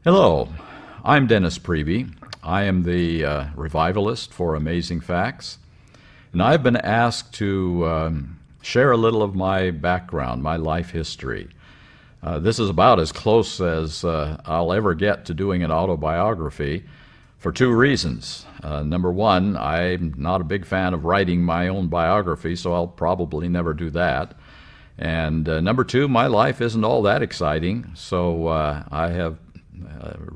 Hello, I'm Dennis Preby. I am the revivalist for Amazing Facts, and I've been asked to share a little of my background, my life history. This is about as close as I'll ever get to doing an autobiography for two reasons. Number one, I'm not a big fan of writing my own biography, so I'll probably never do that. And number two, my life isn't all that exciting, so I have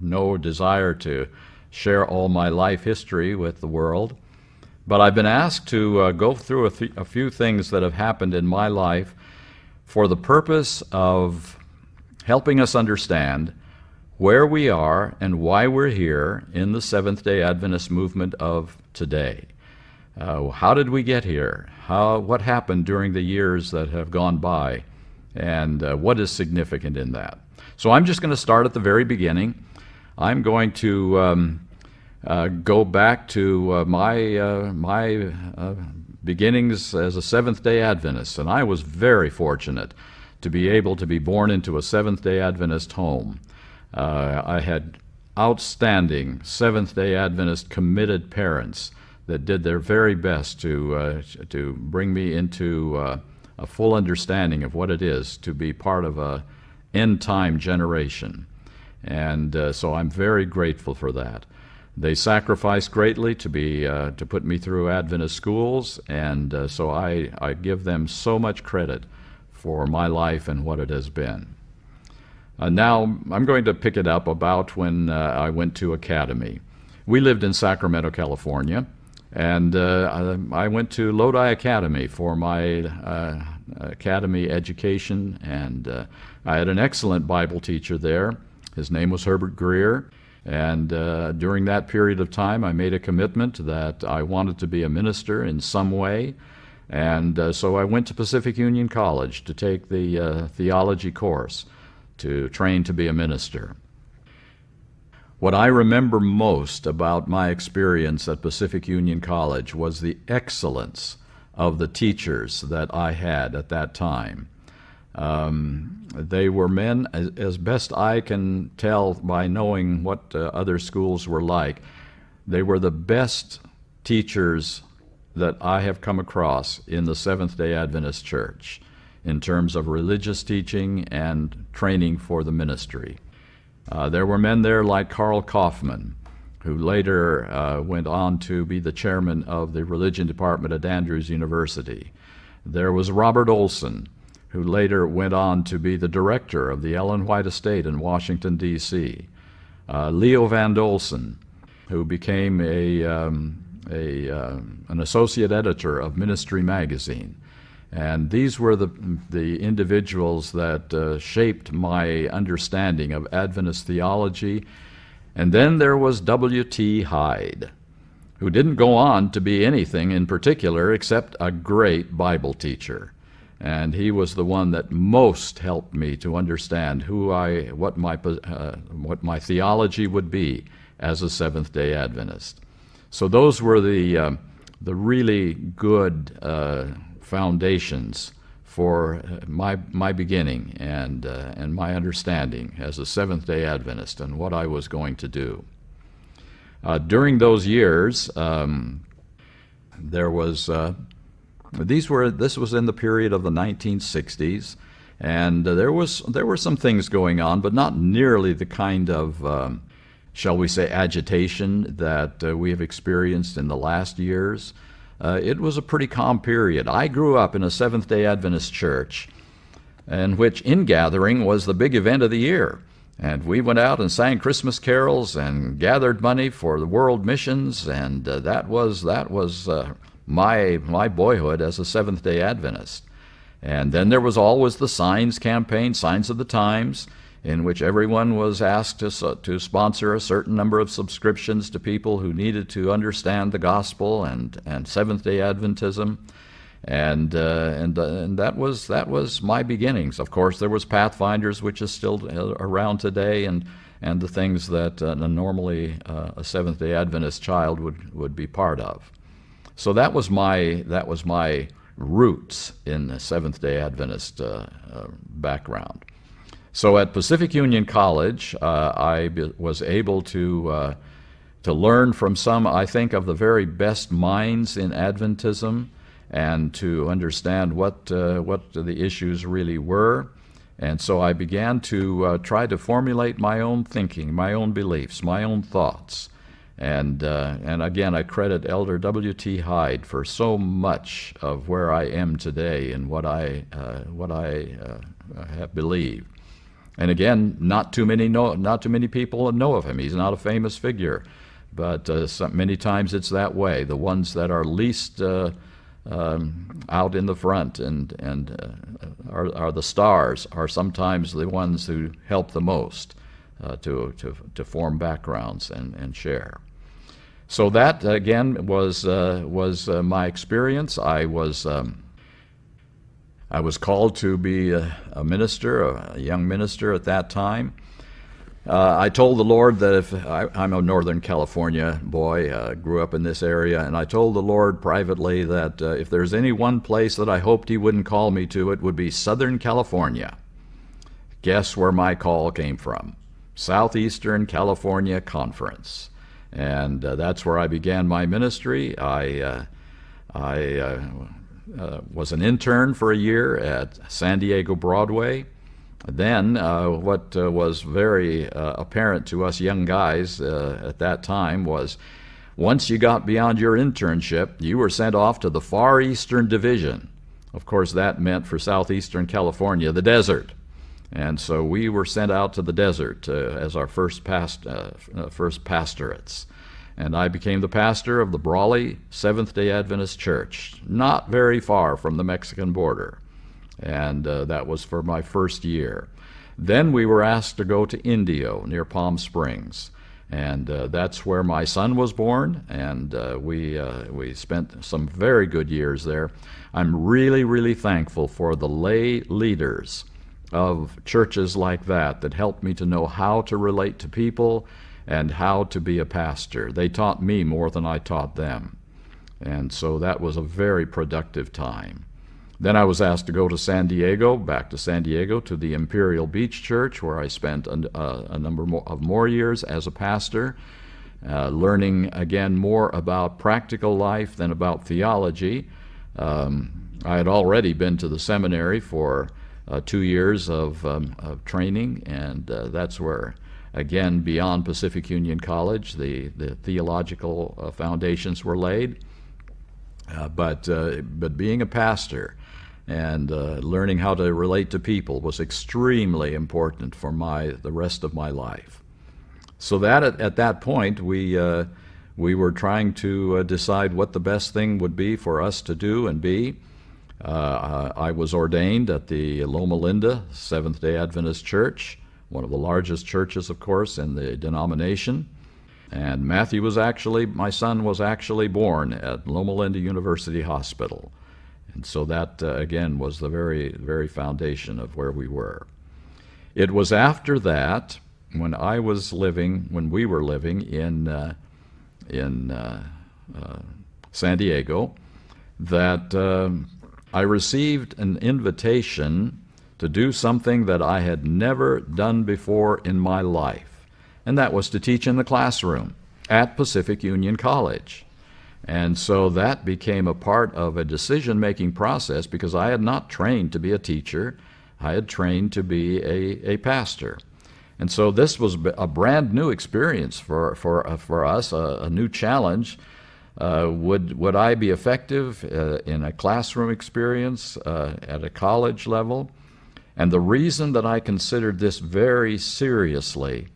no desire to share all my life history with the world. But I've been asked to go through a few things that have happened in my life for the purpose of helping us understand where we are and why we're here in the Seventh-day Adventist movement of today. How did we get here? What happened during the years that have gone by? And what is significant in that? So I'm just going to start at the very beginning. I'm going to go back to my beginnings as a Seventh-day Adventist, and I was very fortunate to be able to be born into a Seventh-day Adventist home. I had outstanding Seventh-day Adventist committed parents that did their very best to bring me into a full understanding of what it is to be part of a end-time generation. And so I'm very grateful for that. They sacrificed greatly to put me through Adventist schools, and so I give them so much credit for my life and what it has been. Now I'm going to pick it up about when I went to Academy. We lived in Sacramento, California, and I went to Lodi Academy for my academy education, and I had an excellent Bible teacher there. His name was Herbert Greer, and during that period of time I made a commitment that I wanted to be a minister in some way, and so I went to Pacific Union College to take the theology course to train to be a minister. What I remember most about my experience at Pacific Union College was the excellence of the teachers that I had at that time. They were men, as best I can tell by knowing what other schools were like, they were the best teachers that I have come across in the Seventh-day Adventist Church in terms of religious teaching and training for the ministry. There were men there like Carl Kaufman, who later went on to be the chairman of the religion department at Andrews University. There was Robert Olson, who later went on to be the director of the Ellen White Estate in Washington, D.C. Leo Van Dolson, who became an associate editor of Ministry Magazine. And these were the individuals that shaped my understanding of Adventist theology. And then there was W.T. Hyde, who didn't go on to be anything in particular except a great Bible teacher. And he was the one that most helped me to understand what my theology would be as a Seventh-day Adventist. So those were the really good foundations for my beginning and my understanding as a Seventh-day Adventist and what I was going to do. During those years, this was in the period of the 1960s, and there were some things going on, but not nearly the kind of shall we say agitation that we have experienced in the last years. It was a pretty calm period. I grew up in a Seventh-day Adventist church in which ingathering was the big event of the year. And we went out and sang Christmas carols and gathered money for the world missions, and that was my boyhood as a Seventh-day Adventist. And then there was always the Signs campaign, Signs of the Times, in which everyone was asked to sponsor a certain number of subscriptions to people who needed to understand the gospel and Seventh-day Adventism, and that was my beginnings. Of course, there was Pathfinders, which is still around today, and the things that normally a Seventh-day Adventist child would be part of. So that was my roots in the Seventh-day Adventist background. So at Pacific Union College, was able to learn from some, I think, of the very best minds in Adventism, and to understand what the issues really were. And so I began to try to formulate my own thinking, my own beliefs, my own thoughts. And again, I credit Elder W.T. Hyde for so much of where I am today and what I have believed. And again, not too many people know of him. He's not a famous figure, but many times it's that way. The ones that are least out in the front and are the stars are sometimes the ones who help the most to form backgrounds and share. So that again was my experience. I was called to be a minister, a young minister at that time. I told the Lord that if I'm a Northern California boy, grew up in this area, and I told the Lord privately that if there's any one place that I hoped He wouldn't call me to, it would be Southern California. Guess where my call came from? Southeastern California Conference. And that's where I began my ministry. I was an intern for a year at San Diego Broadway. Then what was very apparent to us young guys at that time was once you got beyond your internship, you were sent off to the Far Eastern Division. Of course, that meant for Southeastern California, the desert. And so we were sent out to the desert as our first pastorates. And I became the pastor of the Brawley Seventh-day Adventist Church, not very far from the Mexican border. And that was for my first year. Then we were asked to go to Indio, near Palm Springs. And that's where my son was born, and we spent some very good years there. I'm really, really thankful for the lay leaders of churches like that helped me to know how to relate to people and how to be a pastor. They taught me more than I taught them. And so that was a very productive time. Then I was asked to go to San Diego, back to San Diego, to the Imperial Beach Church, where I spent a number of more years as a pastor, learning again more about practical life than about theology. I had already been to the seminary for 2 years of training, and that's where, again, beyond Pacific Union College, the theological foundations were laid. But being a pastor and learning how to relate to people was extremely important for the rest of my life. So that at that point, we were trying to decide what the best thing would be for us to do and be. I was ordained at the Loma Linda Seventh-day Adventist Church, one of the largest churches, of course, in the denomination. And my son was actually born at Loma Linda University Hospital. And so that, again, was the very, very foundation of where we were. It was after that, when we were living in San Diego, that I received an invitation to do something that I had never done before in my life, and that was to teach in the classroom at Pacific Union College. And so that became a part of a decision-making process, because I had not trained to be a teacher. I had trained to be a pastor. And so this was a brand new experience for us, a new challenge. Would I be effective in a classroom experience at a college level? And the reason that I considered this very seriously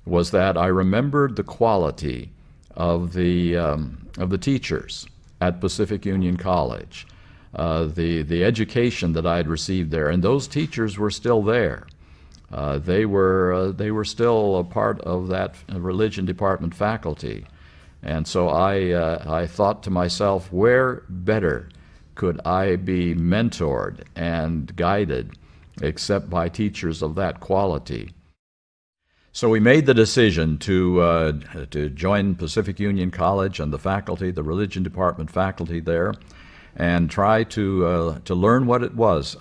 was that I remembered the quality of the teachers at Pacific Union College, the education that I had received there, and those teachers were still there. They were still a part of that religion department faculty, and so I thought to myself, where better could I be mentored and guided except by teachers of that quality? So we made the decision to join Pacific Union College and the faculty, the religion department faculty there, and try to learn what it was,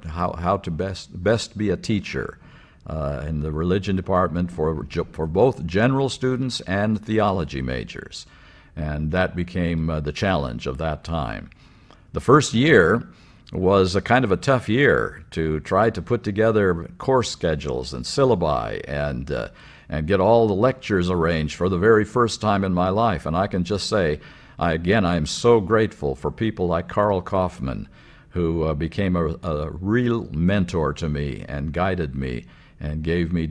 how to best be a teacher, in the religion department for both general students and theology majors. And that became the challenge of that time. The first year was a kind of a tough year to try to put together course schedules and syllabi and get all the lectures arranged for the very first time in my life. And I can just say, I am so grateful for people like Carl Kaufman, who became a real mentor to me and guided me and gave me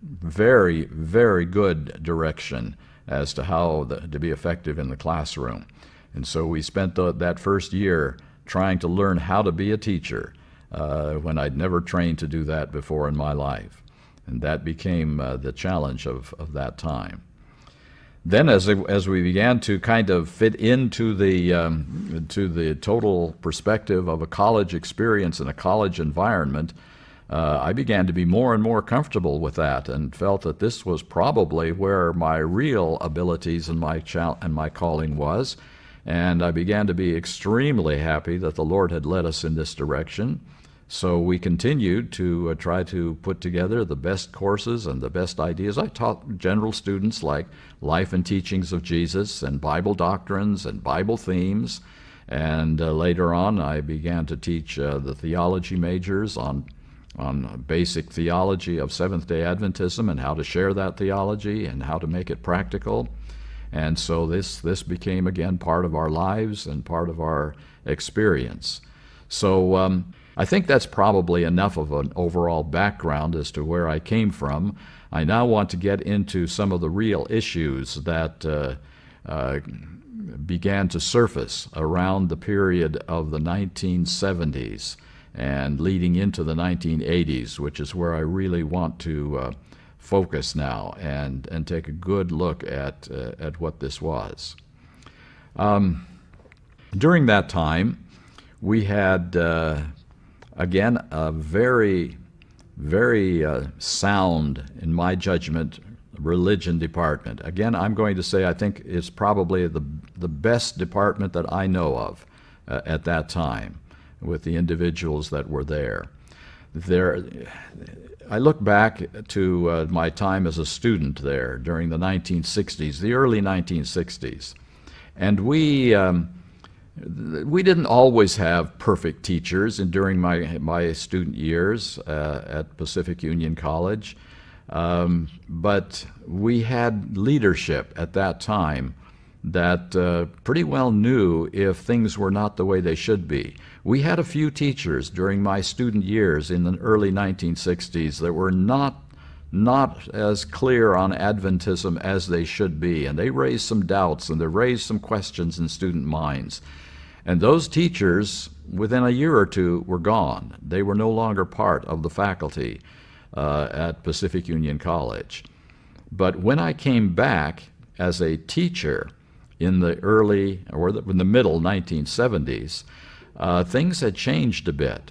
very, very good direction as to how to be effective in the classroom. And so we spent that first year trying to learn how to be a teacher when I'd never trained to do that before in my life. And that became the challenge of that time. Then as we began to kind of fit into the total perspective of a college experience and a college environment, I began to be more and more comfortable with that and felt that this was probably where my real abilities and my calling was. And I began to be extremely happy that the Lord had led us in this direction. So we continued to try to put together the best courses and the best ideas. I taught general students like Life and Teachings of Jesus and Bible doctrines and Bible themes. And later on, I began to teach the theology majors on basic theology of Seventh-day Adventism and how to share that theology and how to make it practical. And so this became, again, part of our lives and part of our experience. So I think that's probably enough of an overall background as to where I came from. I now want to get into some of the real issues that began to surface around the period of the 1970s and leading into the 1980s, which is where I really want to focus now and take a good look at what this was. During that time, we had, again, a very, very sound, in my judgment, religion department. Again, I'm going to say I think it's probably the best department that I know of at that time with the individuals that were there. I look back to my time as a student there during the 1960s, the early 1960s, and we didn't always have perfect teachers. And during my student years at Pacific Union College, but we had leadership at that time that pretty well knew if things were not the way they should be. We had a few teachers during my student years in the early 1960s that were not as clear on Adventism as they should be, and they raised some doubts and they raised some questions in student minds. And those teachers, within a year or two, were gone. They were no longer part of the faculty at Pacific Union College. But when I came back as a teacher in the middle 1970s, things had changed a bit.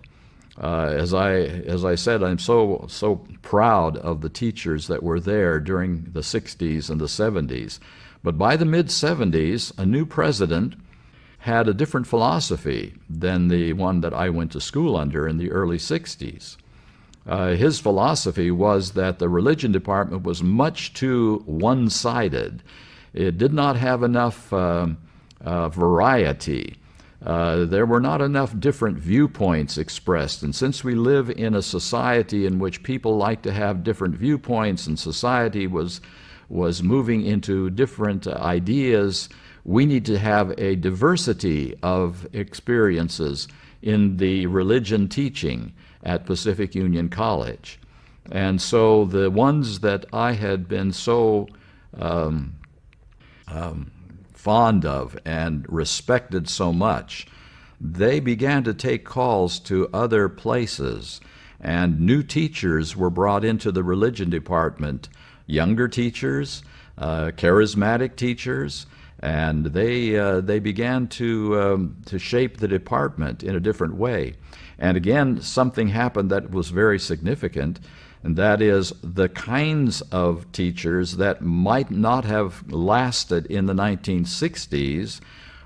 As I said, I'm so proud of the teachers that were there during the 60s and the 70s. But by the mid-70s, a new president had a different philosophy than the one that I went to school under in the early 60s. His philosophy was that the religion department was much too one-sided. It did not have enough variety. There were not enough different viewpoints expressed. And since we live in a society in which people like to have different viewpoints and society was moving into different ideas, we need to have a diversity of experiences in the religion teaching at Pacific Union College. And so the ones that I had been so fond of and respected so much, they began to take calls to other places, and new teachers were brought into the religion department, younger teachers, charismatic teachers, and they began to shape the department in a different way. And again, something happened that was very significant, and that is the kinds of teachers that might not have lasted in the 1960s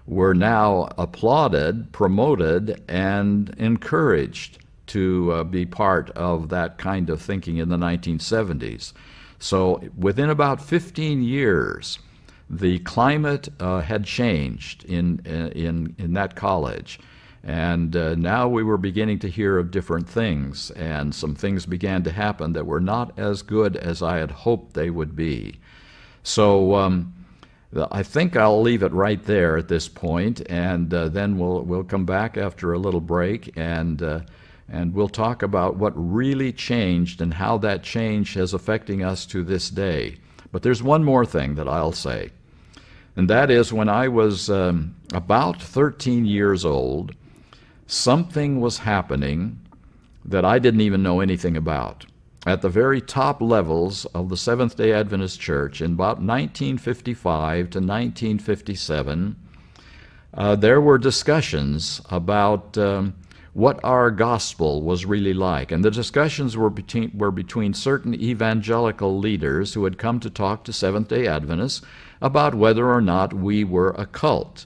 were now applauded, promoted, and encouraged to be part of that kind of thinking in the 1970s. So within about 15 years, the climate had changed in that college. And now we were beginning to hear of different things, and some things began to happen that were not as good as I had hoped they would be. So I think I'll leave it right there at this point, and then we'll come back after a little break, and we'll talk about what really changed and how that change is affecting us to this day. But there's one more thing that I'll say, and that is when I was about 13 years old, something was happening that I didn't even know anything about. At the very top levels of the Seventh-day Adventist Church in about 1955 to 1957, there were discussions about what our gospel was really like. And the discussions were between certain evangelical leaders who had come to talk to Seventh-day Adventists about whether or not we were a cult.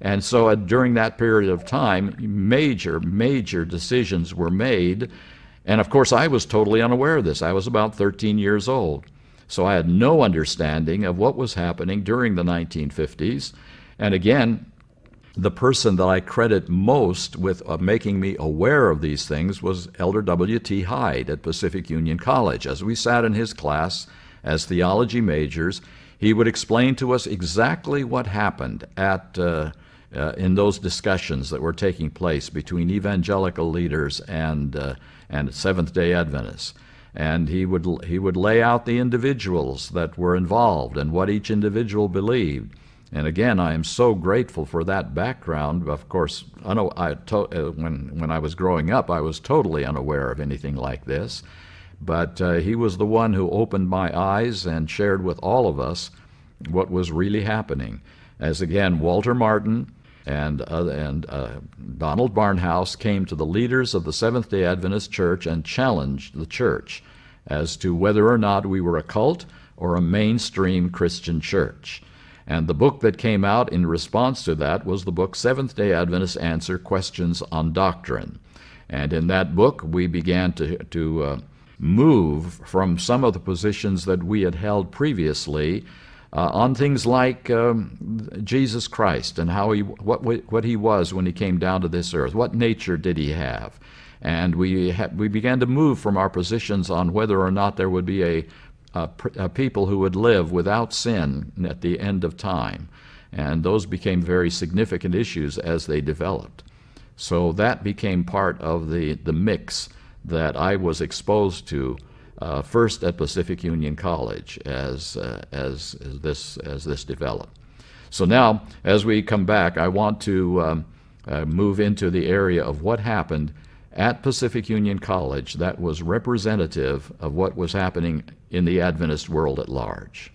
And so during that period of time, major decisions were made. And of course, I was totally unaware of this. I was about 13 years old. So I had no understanding of what was happening during the 1950s. And again, the person that I credit most with making me aware of these things was Elder W.T. Hyde at Pacific Union College. As we sat in his class as theology majors, he would explain to us exactly what happened in those discussions that were taking place between evangelical leaders and Seventh-day Adventists. And he would lay out the individuals that were involved and what each individual believed. And again, I am so grateful for that background. Of course, when I was growing up, I was totally unaware of anything like this. But he was the one who opened my eyes and shared with all of us what was really happening. As again, Walter Martin and Donald Barnhouse came to the leaders of the Seventh-day Adventist Church and challenged the church as to whether or not we were a cult or a mainstream Christian church. And the book that came out in response to that was the book Seventh-day Adventists Answer Questions on Doctrine. And in that book, we began to move from some of the positions that we had held previously on things like Jesus Christ and how what he was when he came down to this earth. What nature did he have? And we began to move from our positions on whether or not there would be a people who would live without sin at the end of time. And those became very significant issues as they developed. So that became part of the mix that I was exposed to first at Pacific Union College as this developed. So now, as we come back, I want to move into the area of what happened at Pacific Union College that was representative of what was happening in the Adventist world at large.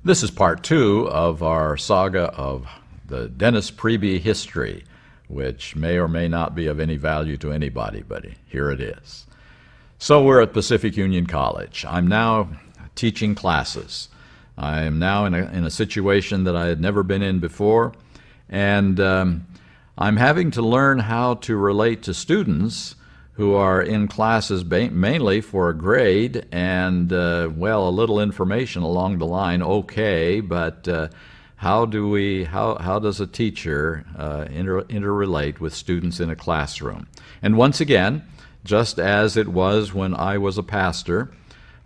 This is part 2 of our saga of the Dennis Priebe history, which may or may not be of any value to anybody, but here it is. So we're at Pacific Union College. I'm now teaching classes. I am now in a situation that I had never been in before, and I'm having to learn how to relate to students who are in classes mainly for a grade and, well, a little information along the line, okay, but how does a teacher interrelate with students in a classroom? And once again, just as it was when I was a pastor,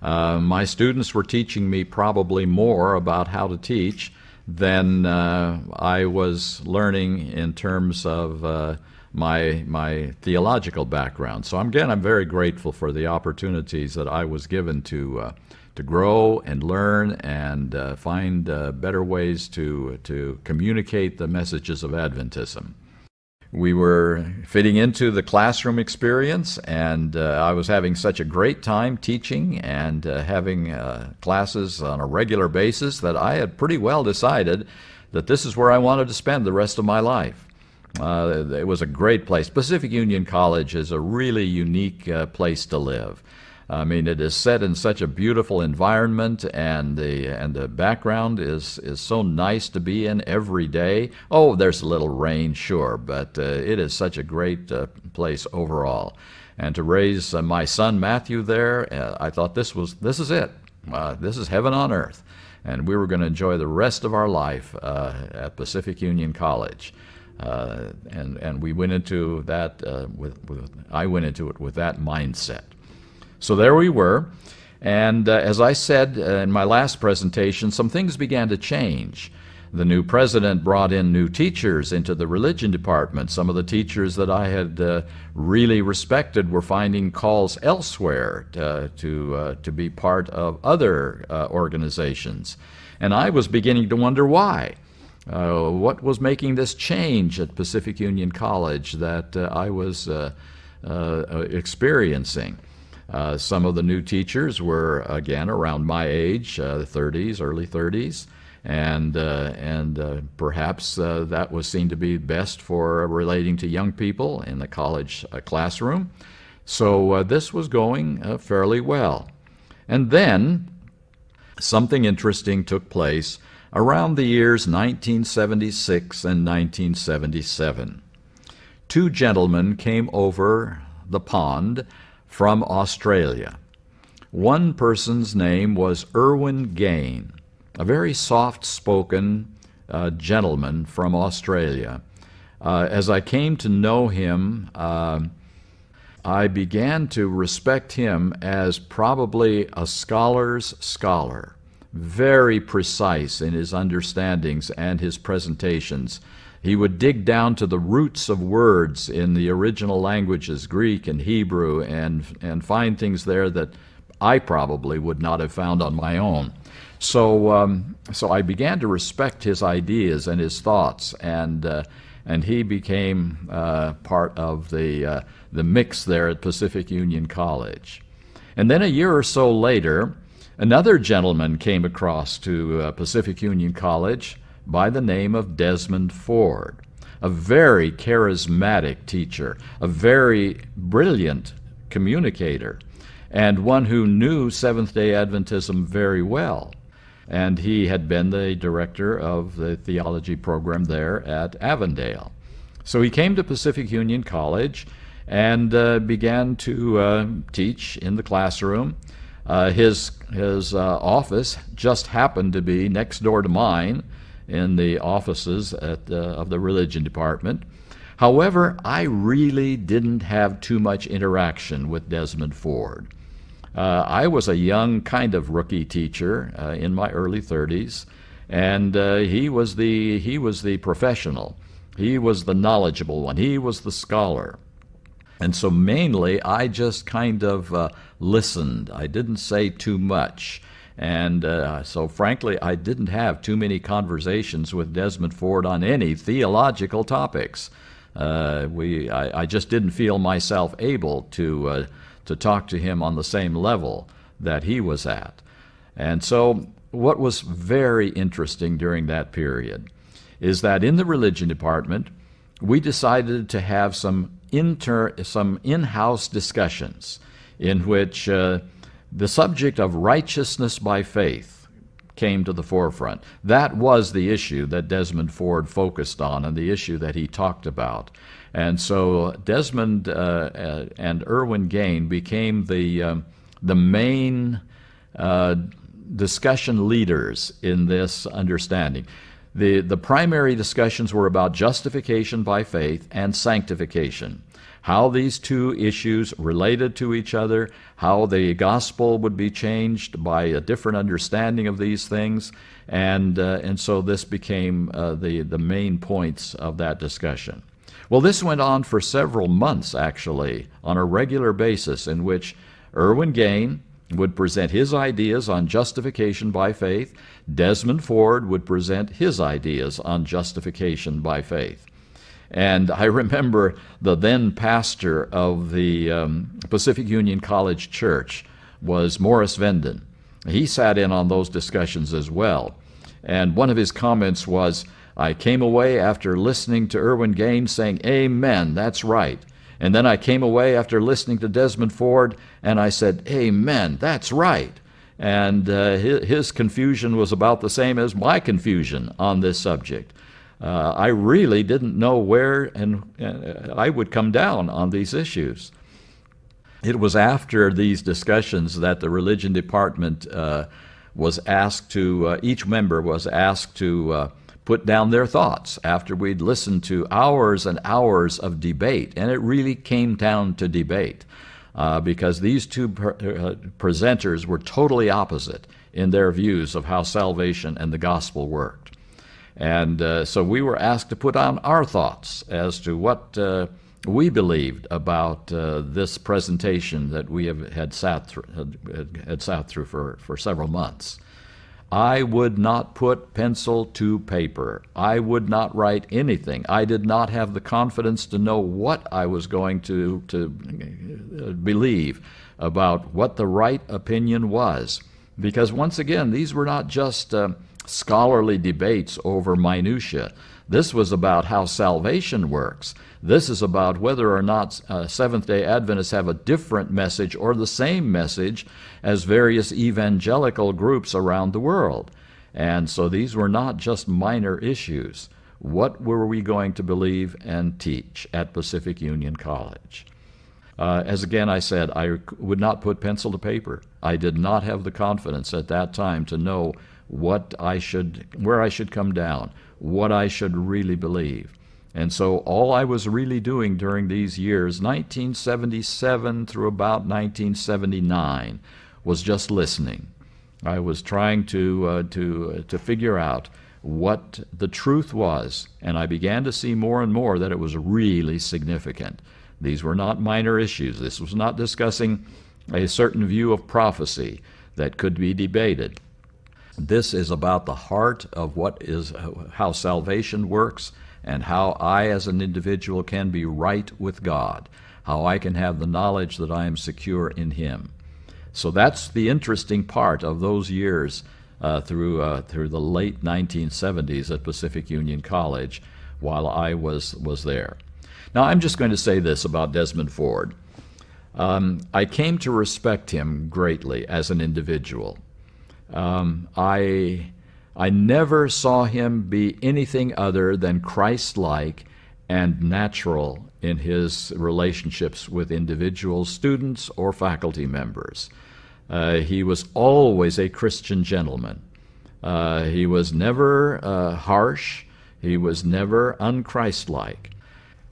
my students were teaching me probably more about how to teach than I was learning in terms of my theological background. So again, I'm very grateful for the opportunities that I was given to grow and learn and find better ways to communicate the messages of Adventism. We were fitting into the classroom experience, and I was having such a great time teaching and having classes on a regular basis that I had pretty well decided that this is where I wanted to spend the rest of my life. It was a great place. Pacific Union College is a really unique place to live. I mean, it is set in such a beautiful environment, and the background is so nice to be in every day. Oh, there's a little rain, sure, but it is such a great place overall. And to raise my son Matthew there, I thought this is it. This is heaven on earth, and we were going to enjoy the rest of our life at Pacific Union College. And we went into that I went into it with that mindset. So there we were, and as I said in my last presentation, some things began to change. The new president brought in new teachers into the religion department. Some of the teachers that I had really respected were finding calls elsewhere to be part of other organizations. And I was beginning to wonder why. What was making this change at Pacific Union College that I was experiencing? Some of the new teachers were, again, around my age, 30s, early 30s, and perhaps that was seen to be best for relating to young people in the college classroom. So this was going fairly well. And then something interesting took place around the years 1976 and 1977. Two gentlemen came over the pond from Australia. One person's name was Irwin Gain, a very soft-spoken gentleman from Australia. As I came to know him, I began to respect him as probably a scholar's scholar, very precise in his understandings and his presentations. He would dig down to the roots of words in the original languages, Greek and Hebrew, and find things there that I probably would not have found on my own. So I began to respect his ideas and his thoughts, and he became part of the mix there at Pacific Union College. And then a year or so later, another gentleman came across to Pacific Union College by the name of Desmond Ford, a very charismatic teacher, a very brilliant communicator, and one who knew Seventh-day Adventism very well. And he had been the director of the theology program there at Avondale. So he came to Pacific Union College and began to teach in the classroom. His office just happened to be next door to mine in the offices of the religion department. However, I really didn't have too much interaction with Desmond Ford. I was a young kind of rookie teacher in my early 30s, and he was the professional. He was the knowledgeable one. He was the scholar. And so mainly I just kind of listened. I didn't say too much. And so frankly, I didn't have too many conversations with Desmond Ford on any theological topics. I just didn't feel myself able to talk to him on the same level that he was at. And so what was very interesting during that period is that in the religion department, we decided to have some in-house discussions in which the subject of righteousness by faith came to the forefront. That was the issue that Desmond Ford focused on and the issue that he talked about. And so Desmond and Irwin Gain became the main discussion leaders in this understanding. The primary discussions were about justification by faith and sanctification, how these two issues related to each other, how the gospel would be changed by a different understanding of these things, and so this became the main points of that discussion. Well, this went on for several months, actually, on a regular basis, in which Irwin Gain would present his ideas on justification by faith. Desmond Ford would present his ideas on justification by faith. And I remember the then pastor of the Pacific Union College Church was Morris Venden. He sat in on those discussions as well. And one of his comments was, "I came away after listening to Irwin Gain saying, 'Amen, that's right.' And then I came away after listening to Desmond Ford, and I said, amen, that's right. And his confusion was about the same as my confusion on this subject. I really didn't know where I would come down on these issues. It was after these discussions that the religion department was asked to, each member was asked to put down their thoughts after we'd listened to hours and hours of debate. And it really came down to debate because these two presenters were totally opposite in their views of how salvation and the gospel worked. And so we were asked to put on our thoughts as to what we believed about this presentation that we had sat through for several months. I would not put pencil to paper. I would not write anything. I did not have the confidence to know what I was going to believe about what the right opinion was. Because once again, these were not just scholarly debates over minutia. This was about how salvation works. This is about whether or not Seventh-day Adventists have a different message or the same message as various evangelical groups around the world. And so these were not just minor issues. What were we going to believe and teach at Pacific Union College? As again I said, I would not put pencil to paper. I did not have the confidence at that time to know where I should come down, what I should really believe. And so all I was really doing during these years, 1977 through about 1979, was just listening. I was trying to figure out what the truth was, and I began to see more and more that it was really significant. These were not minor issues. This was not discussing a certain view of prophecy that could be debated. This is about the heart of how salvation works and how I as an individual can be right with God, how I can have the knowledge that I am secure in Him. So that's the interesting part of those years through the late 1970s at Pacific Union College while I was there. Now I'm just going to say this about Desmond Ford. I came to respect him greatly as an individual. I never saw him be anything other than Christ-like and natural in his relationships with individual students or faculty members. He was always a Christian gentleman. He was never harsh. He was of unchristlike.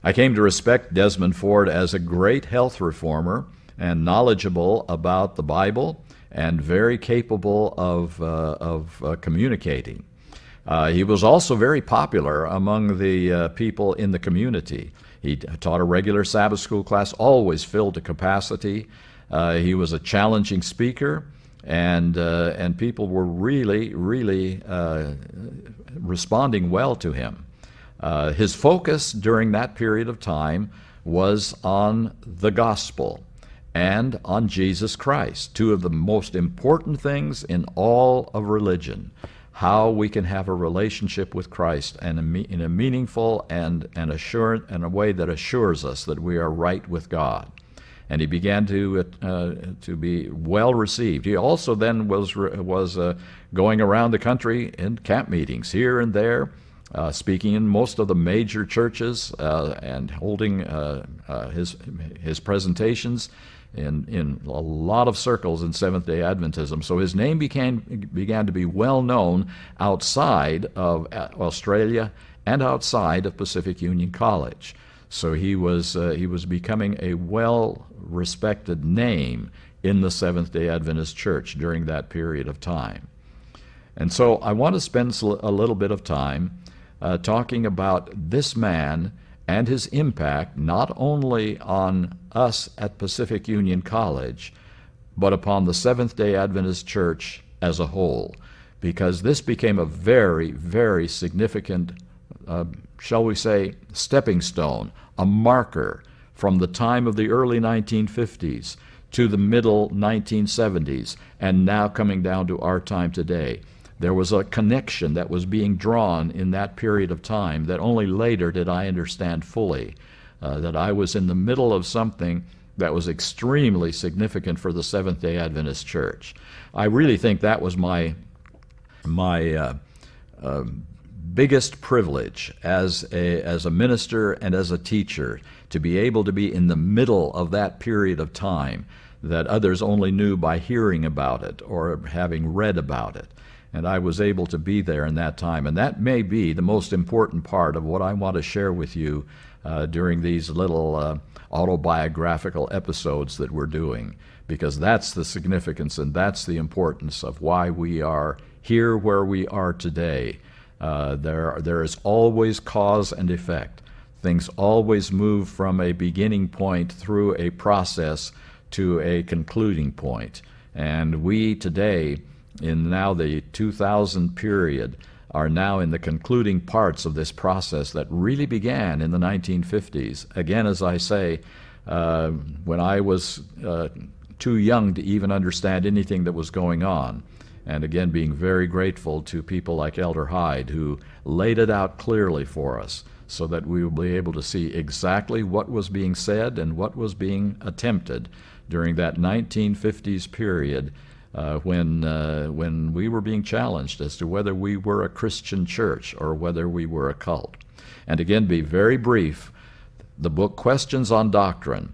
I came to respect Desmond Ford as a great health reformer and knowledgeable about the Bible and very capable of communicating. He was also very popular among the people in the community. He taught a regular Sabbath school class, always filled to capacity. He was a challenging speaker, and people were really responding well to him. His focus during that period of time was on the gospel and on Jesus Christ, two of the most important things in all of religion, how we can have a relationship with Christ and in a meaningful and a way that assures us that we are right with God. And he began to be well received. He also then was going around the country in camp meetings here and there, speaking in most of the major churches and holding his presentations in a lot of circles in Seventh-day Adventism. So his name began to be well known outside of Australia and outside of Pacific Union College. So he was becoming a well-respected name in the Seventh-day Adventist Church during that period of time. And so I want to spend a little bit of time talking about this man and his impact not only on us at Pacific Union College, but upon the Seventh-day Adventist Church as a whole, because this became a very, very significant, shall we say, stepping stone, a marker from the time of the early 1950s to the middle 1970s, and now coming down to our time today. There was a connection that was being drawn in that period of time that only later did I understand fully. that I was in the middle of something that was extremely significant for the Seventh-day Adventist Church. I really think that was my biggest privilege as a minister and as a teacher, to be able to be in the middle of that period of time that others only knew by hearing about it or having read about it. And I was able to be there in that time. And that may be the most important part of what I want to share with you during these little autobiographical episodes that we're doing, because that's the significance and that's the importance of why we are here where we are today. There is always cause and effect. Things always move from a beginning point through a process to a concluding point. And we today, in now the 2000 period, are now in the concluding parts of this process that really began in the 1950s. Again, as I say, when I was too young to even understand anything that was going on. And again, being very grateful to people like Elder Hyde, who laid it out clearly for us so that we will be able to see exactly what was being said and what was being attempted during that 1950s period when we were being challenged as to whether we were a Christian church or whether we were a cult. And again, be very brief, the book Questions on Doctrine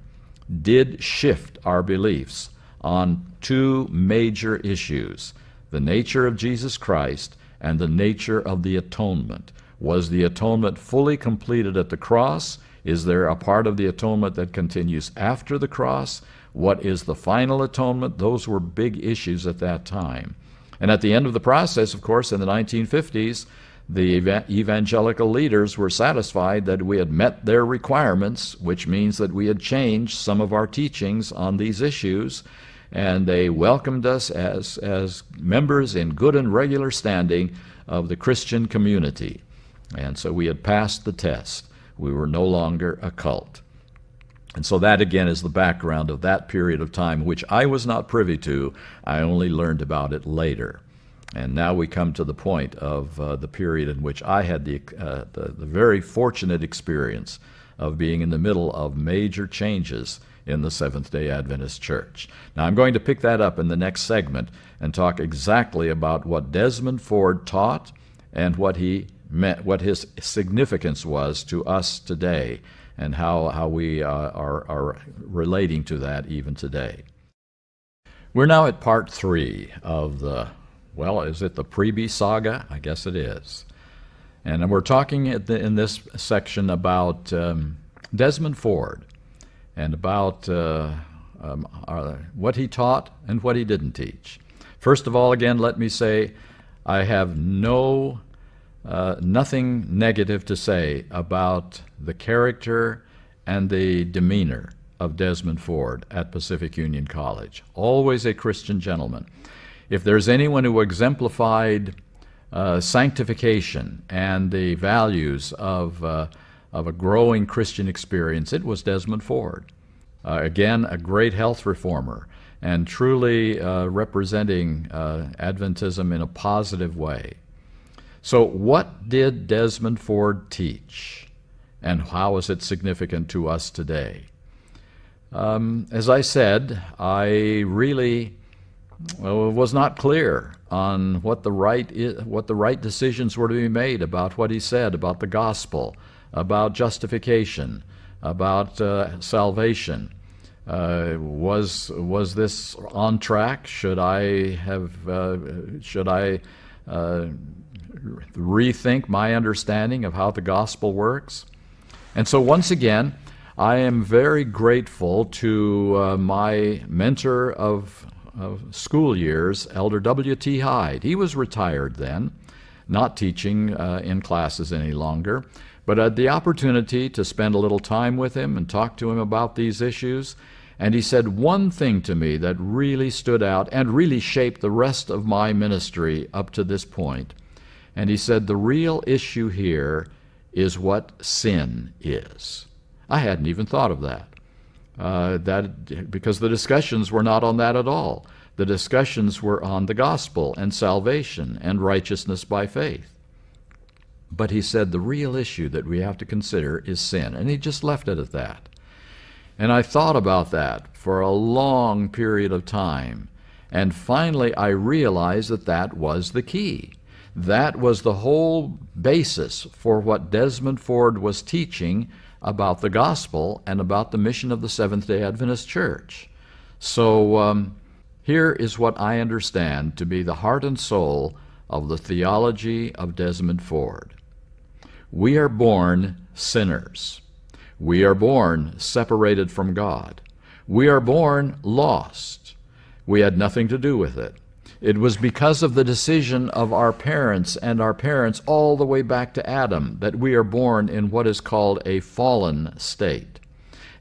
did shift our beliefs on two major issues: the nature of Jesus Christ and the nature of the atonement. Was the atonement fully completed at the cross? Is there a part of the atonement that continues after the cross? What is the final atonement? Those were big issues at that time. And at the end of the process, of course, in the 1950s, the evangelical leaders were satisfied that we had met their requirements, which means that we had changed some of our teachings on these issues, and they welcomed us as members in good and regular standing of the Christian community. And so we had passed the test. We were no longer a cult. And so that, again, is the background of that period of time, which I was not privy to. I only learned about it later. And now we come to the point of the period in which I had the very fortunate experience of being in the middle of major changes in the Seventh-day Adventist Church. Now, I'm going to pick that up in the next segment and talk exactly about what Desmond Ford taught and what he meant, what his significance was to us today, and how we are relating to that even today. We're now at part 3 of the, well, is it the Priebe saga? I guess it is. And we're talking in this section about Desmond Ford and about what he taught and what he didn't teach. First of all, again, let me say I have nothing negative to say about the character and the demeanor of Desmond Ford at Pacific Union College. Always a Christian gentleman. If there's anyone who exemplified sanctification and the values of a growing Christian experience, it was Desmond Ford. Again, a great health reformer and truly representing Adventism in a positive way. So what did Desmond Ford teach, and how is it significant to us today? As I said, I really was not clear on what the right decisions were to be made about what he said about the gospel, about justification, about salvation. Was this on track? Should I rethink my understanding of how the gospel works? And so once again, I am very grateful to my mentor of school years, Elder W.T. Hyde. He was retired then, not teaching in classes any longer, but had the opportunity to spend a little time with him and talk to him about these issues. And he said one thing to me that really stood out and really shaped the rest of my ministry up to this point. And he said, the real issue here is what sin is. I hadn't even thought of that. Because the discussions were not on that at all. The discussions were on the gospel and salvation and righteousness by faith. But he said the real issue that we have to consider is sin, and he just left it at that. And I thought about that for a long period of time, and finally I realized that that was the key. That was the whole basis for what Desmond Ford was teaching about the gospel and about the mission of the Seventh-day Adventist Church. So here is what I understand to be the heart and soul of the theology of Desmond Ford. We are born sinners. We are born separated from God. We are born lost. We had nothing to do with it. It was because of the decision of our parents and our parents all the way back to Adam that we are born in what is called a fallen state.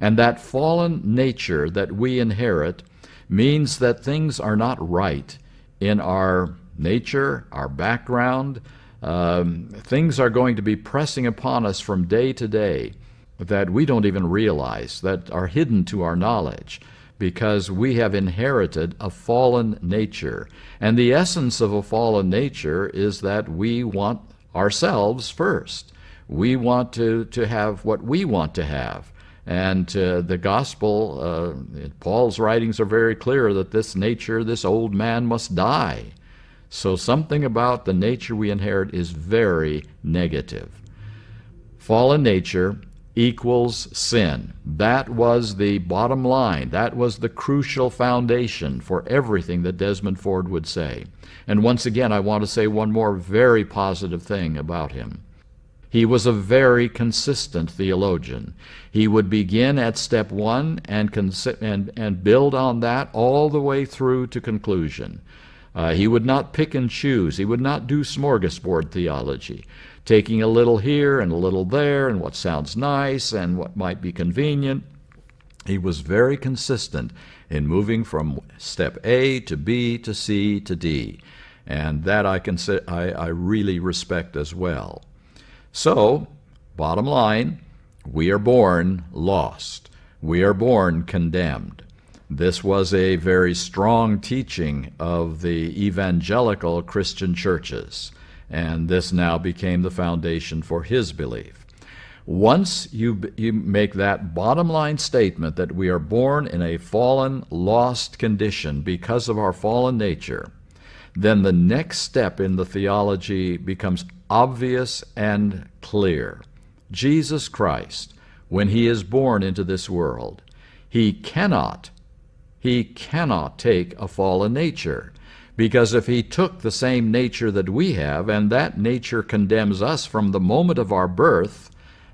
And that fallen nature that we inherit means that things are not right in our nature, our background. Things are going to be pressing upon us from day to day that we don't even realize, that are hidden to our knowledge, because we have inherited a fallen nature. And the essence of a fallen nature is that we want ourselves first. We want to have what we want to have. And the gospel, Paul's writings are very clear that this nature, this old man must die. So something about the nature we inherit is very negative. Fallen nature equals sin. That was the bottom line. That was the crucial foundation for everything that Desmond Ford would say. And once again, I want to say one more very positive thing about him. He was a very consistent theologian. He would begin at step one and build on that all the way through to conclusion. He would not pick and choose. He would not do smorgasbord theology, taking a little here and a little there and what sounds nice and what might be convenient. He was very consistent in moving from step A to B to C to D, and that I really respect as well. So, bottom line, we are born lost. We are born condemned. This was a very strong teaching of the evangelical Christian churches, and this now became the foundation for his belief. Once you make that bottom line statement that we are born in a fallen, lost condition because of our fallen nature, then the next step in the theology becomes obvious and clear. Jesus Christ, when he is born into this world, he cannot take a fallen nature, because if he took the same nature that we have, and that nature condemns us from the moment of our birth,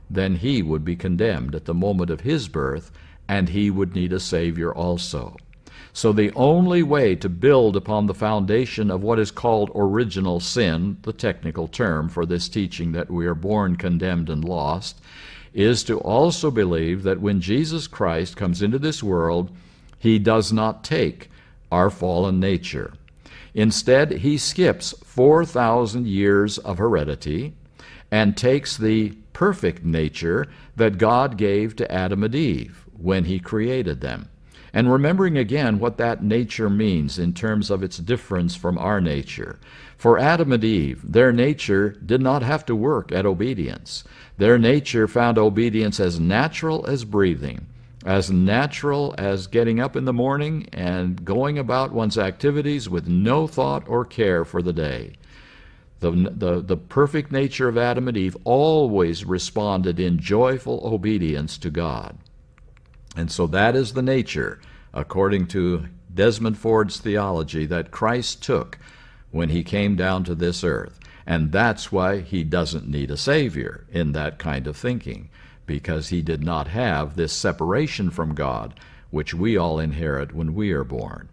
then he would be condemned at the moment of his birth, and he would need a Savior also. So the only way to build upon the foundation of what is called original sin, the technical term for this teaching that we are born condemned and lost, is to also believe that when Jesus Christ comes into this world, he does not take our fallen nature. Instead, he skips 4,000 years of heredity and takes the perfect nature that God gave to Adam and Eve when he created them. And remembering again what that nature means in terms of its difference from our nature. For Adam and Eve, their nature did not have to work at obedience. Their nature found obedience as natural as breathing, as natural as getting up in the morning and going about one's activities with no thought or care for the day. The perfect nature of Adam and Eve always responded in joyful obedience to God. And so that is the nature, according to Desmond Ford's theology, that Christ took when he came down to this earth. And that's why he doesn't need a Savior in that kind of thinking, because he did not have this separation from God, which we all inherit when we are born.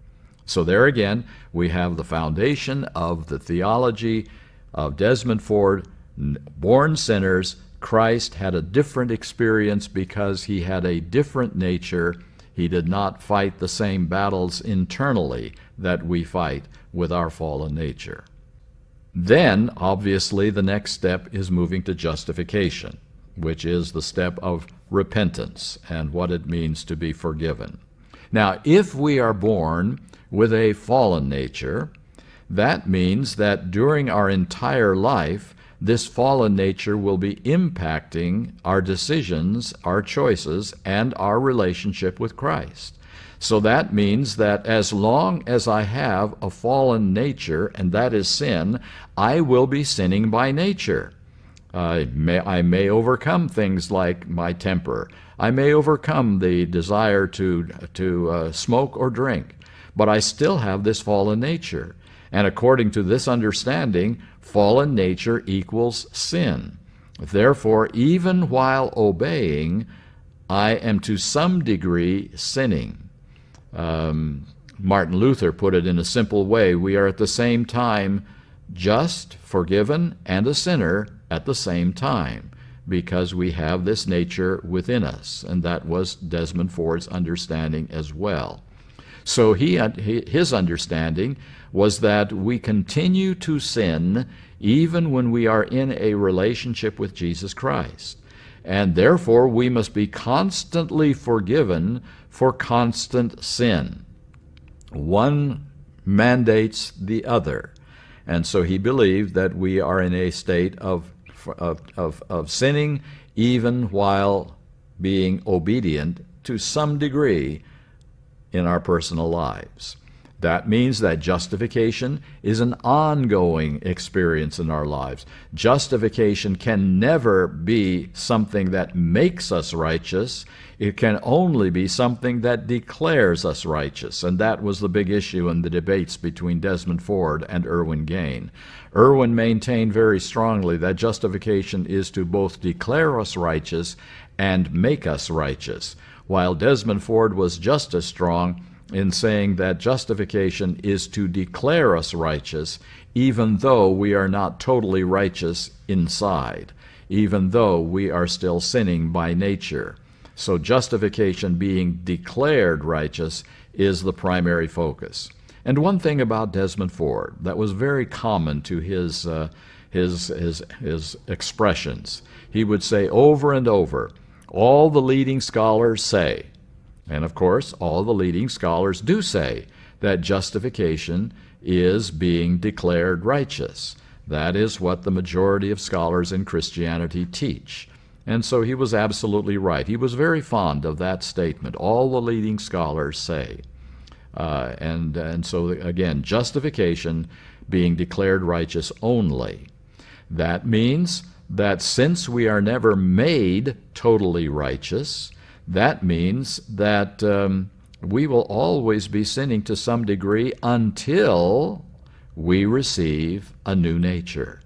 So there again, we have the foundation of the theology of Desmond Ford. Born sinners, Christ had a different experience because he had a different nature. He did not fight the same battles internally that we fight with our fallen nature. Then, obviously, the next step is moving to justification, which is the step of repentance and what it means to be forgiven. Now, if we are born with a fallen nature, that means that during our entire life, this fallen nature will be impacting our decisions, our choices, and our relationship with Christ. So that means that as long as I have a fallen nature, and that is sin, I will be sinning by nature. I may overcome things like my temper. I may overcome the desire to smoke or drink, but I still have this fallen nature. And according to this understanding, fallen nature equals sin. Therefore, even while obeying, I am to some degree sinning. Martin Luther put it in a simple way: we are at the same time just, forgiven, and a sinner at the same time, because we have this nature within us. And that was Desmond Ford's understanding as well. So his understanding was that we continue to sin even when we are in a relationship with Jesus Christ. And therefore we must be constantly forgiven for constant sin. One mandates the other. And so he believed that we are in a state of sinning even while being obedient to some degree in our personal lives. That means that justification is an ongoing experience in our lives. Justification can never be something that makes us righteous. It can only be something that declares us righteous. And that was the big issue in the debates between Desmond Ford and Irwin Gain. Irwin maintained very strongly that justification is to both declare us righteous and make us righteous, while Desmond Ford was just as strong in saying that justification is to declare us righteous even though we are not totally righteous inside, even though we are still sinning by nature. So justification, being declared righteous, is the primary focus. And one thing about Desmond Ford that was very common to his expressions, he would say over and over, all the leading scholars say, and of course, all the leading scholars do say that justification is being declared righteous. That is what the majority of scholars in Christianity teach. And so he was absolutely right. He was very fond of that statement, all the leading scholars say. And so, again, justification being declared righteous only. That means that since we are never made totally righteous, that means that we will always be sinning to some degree until we receive a new nature.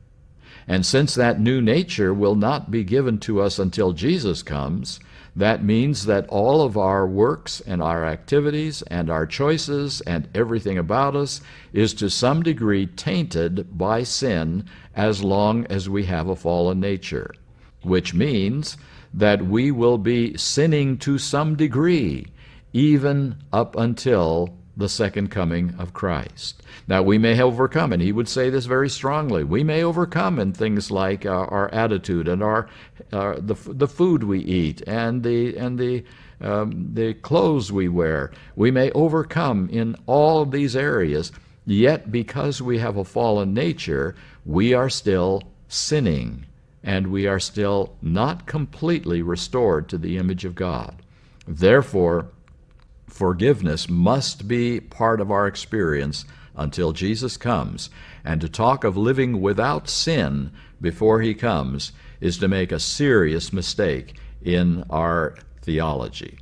And since that new nature will not be given to us until Jesus comes, that means that all of our works and our activities and our choices and everything about us is to some degree tainted by sin as long as we have a fallen nature, which means that we will be sinning to some degree, even up until the second coming of Christ. Now, we may overcome, and he would say this very strongly, we may overcome in things like our attitude and the food we eat and the clothes we wear. We may overcome in all of these areas, yet because we have a fallen nature, we are still sinning, and we are still not completely restored to the image of God. Therefore, forgiveness must be part of our experience until Jesus comes. And to talk of living without sin before he comes is to make a serious mistake in our theology.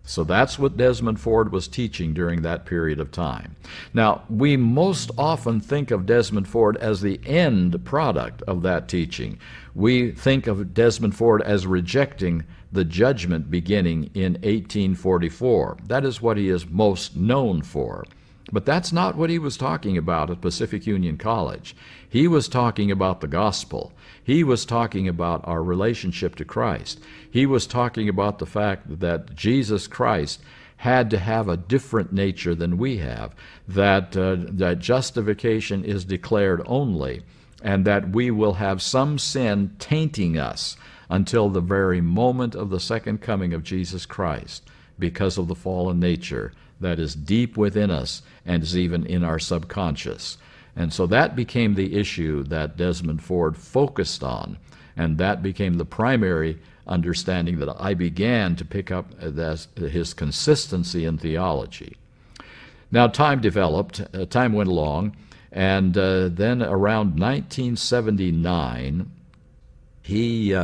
So that's what Desmond Ford was teaching during that period of time. Now, we most often think of Desmond Ford as the end product of that teaching. We think of Desmond Ford as rejecting the judgment beginning in 1844. That is what he is most known for. But that's not what he was talking about at Pacific Union College. He was talking about the gospel. He was talking about our relationship to Christ. He was talking about the fact that Jesus Christ had to have a different nature than we have, that justification is declared only, and that we will have some sin tainting us until the very moment of the second coming of Jesus Christ, because of the fallen nature that is deep within us and is even in our subconscious. And so that became the issue that Desmond Ford focused on, and that became the primary understanding that I began to pick up as his consistency in theology. Now time developed, time went along, and then around 1979, he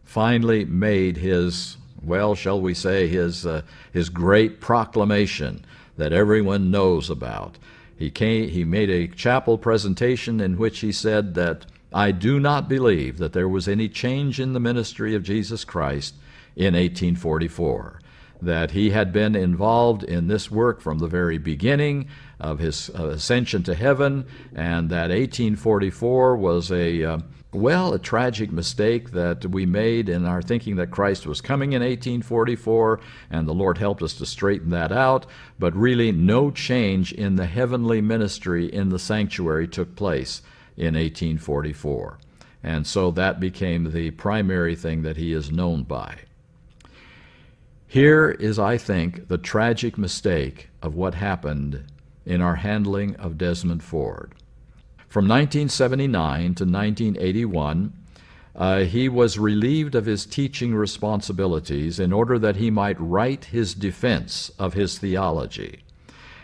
finally made his, well, shall we say, his great proclamation that everyone knows about. He made a chapel presentation in which he said that, "I do not believe that there was any change in the ministry of Jesus Christ in 1844, that he had been involved in this work from the very beginning of his ascension to heaven, and that 1844 was a tragic mistake that we made in our thinking that Christ was coming in 1844, and the Lord helped us to straighten that out, but really no change in the heavenly ministry in the sanctuary took place in 1844. And so that became the primary thing that he is known by. Here is, I think, the tragic mistake of what happened in our handling of Desmond Ford. From 1979 to 1981, he was relieved of his teaching responsibilities in order that he might write his defense of his theology.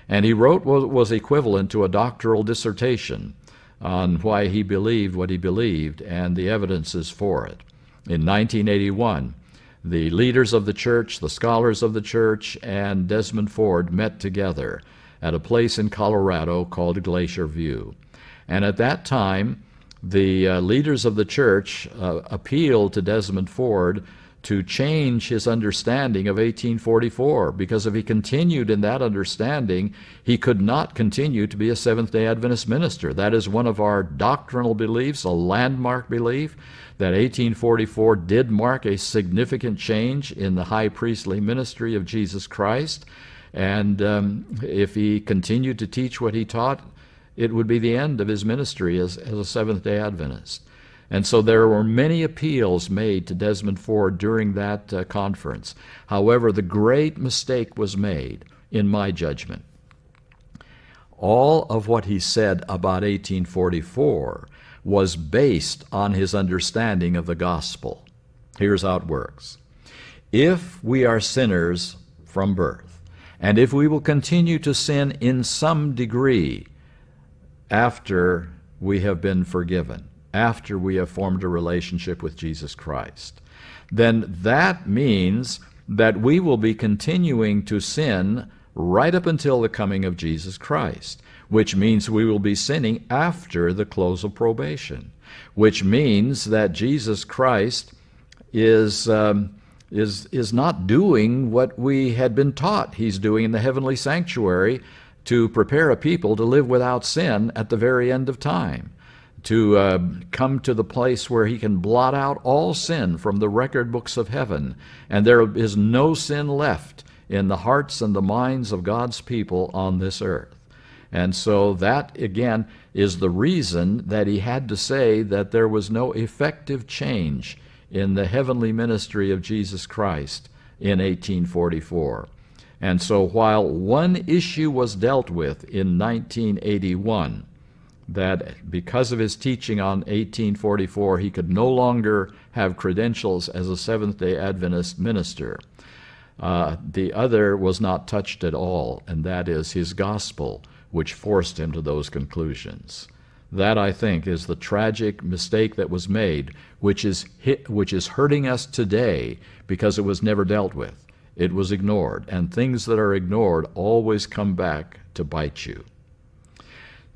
And he wrote what was equivalent to a doctoral dissertation on why he believed what he believed and the evidences for it. In 1981, the leaders of the church, the scholars of the church, and Desmond Ford met together at a place in Colorado called Glacier View. And at that time, the leaders of the church appealed to Desmond Ford to change his understanding of 1844, because if he continued in that understanding, he could not continue to be a Seventh-day Adventist minister. That is one of our doctrinal beliefs, a landmark belief, that 1844 did mark a significant change in the high priestly ministry of Jesus Christ. And if he continued to teach what he taught, it would be the end of his ministry as a Seventh-day Adventist. And so there were many appeals made to Desmond Ford during that conference. However, the great mistake was made, in my judgment. All of what he said about 1844 was based on his understanding of the gospel. Here's how it works. If we are sinners from birth, and if we will continue to sin in some degree after we have been forgiven, after we have formed a relationship with Jesus Christ, then that means that we will be continuing to sin right up until the coming of Jesus Christ, which means we will be sinning after the close of probation, which means that Jesus Christ is not doing what we had been taught he's doing in the heavenly sanctuary, to prepare a people to live without sin at the very end of time, to come to the place where he can blot out all sin from the record books of heaven, and there is no sin left in the hearts and the minds of God's people on this earth. And so that, again, is the reason that he had to say that there was no effective change in the heavenly ministry of Jesus Christ in 1844. And so while one issue was dealt with in 1981, that because of his teaching on 1844, he could no longer have credentials as a Seventh-day Adventist minister, the other was not touched at all, and that is his gospel, which forced him to those conclusions. That, I think, is the tragic mistake that was made, which is hurting us today because it was never dealt with. It was ignored, and things that are ignored always come back to bite you.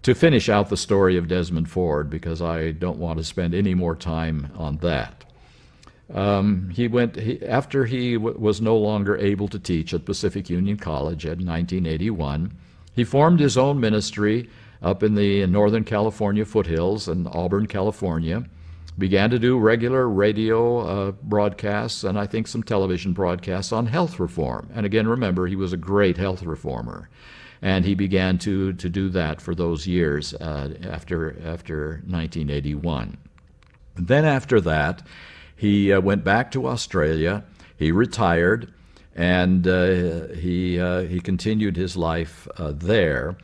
To finish out the story of Desmond Ford, because I don't want to spend any more time on that, after he was no longer able to teach at Pacific Union College in 1981, he formed his own ministry up in the Northern California foothills in Auburn, California, began to do regular radio broadcasts and I think some television broadcasts on health reform. And again, remember, he was a great health reformer. And he began to do that for those years after 1981. Then after that, he went back to Australia, he retired, and he continued his life there.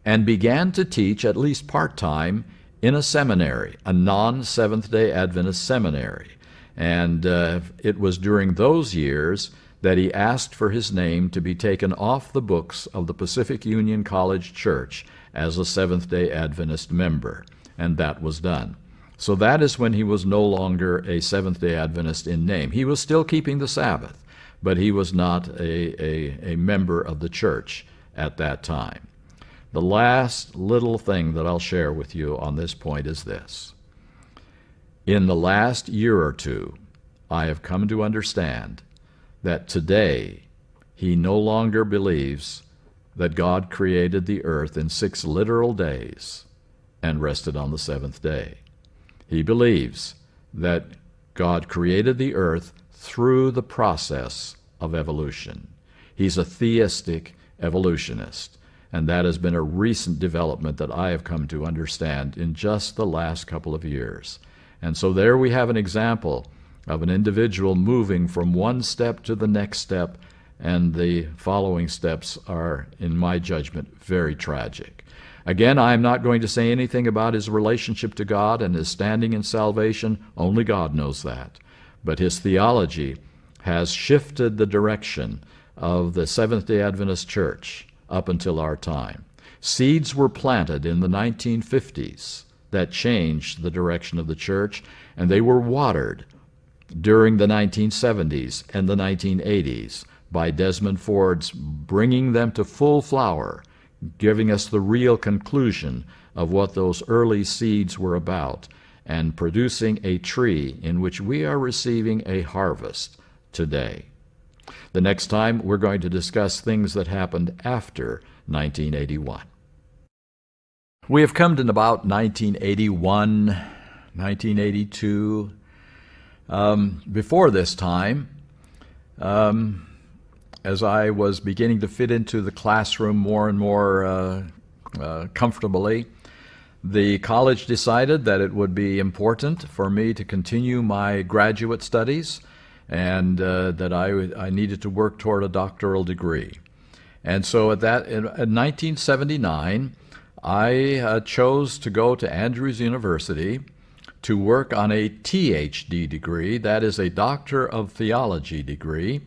and began to teach, at least part-time, in a seminary, a non-Seventh-day Adventist seminary. And it was during those years that he asked for his name to be taken off the books of the Pacific Union College Church as a Seventh-day Adventist member, and that was done. So that is when he was no longer a Seventh-day Adventist in name. He was still keeping the Sabbath, but he was not a member of the church at that time. The last little thing that I'll share with you on this point is this. In the last year or two, I have come to understand that today he no longer believes that God created the earth in 6 literal days and rested on the 7th day. He believes that God created the earth through the process of evolution. He's a theistic evolutionist, and that has been a recent development that I have come to understand in just the last couple of years. And so there we have an example of an individual moving from one step to the next step, and the following steps are, in my judgment, very tragic. Again, I am not going to say anything about his relationship to God and his standing in salvation. Only God knows that. But his theology has shifted the direction of the Seventh-day Adventist Church up until our time. Seeds were planted in the 1950s that changed the direction of the church, and they were watered during the 1970s and the 1980s by Desmond Ford's bringing them to full flower, giving us the real conclusion of what those early seeds were about, and producing a tree in which we are receiving a harvest today. The next time, we're going to discuss things that happened after 1981. We have come to about 1981, 1982. Before this time, as I was beginning to fit into the classroom more and more comfortably, the college decided that it would be important for me to continue my graduate studies, and that I needed to work toward a doctoral degree. And so in 1979, I chose to go to Andrews University to work on a THD degree, that is a Doctor of Theology degree,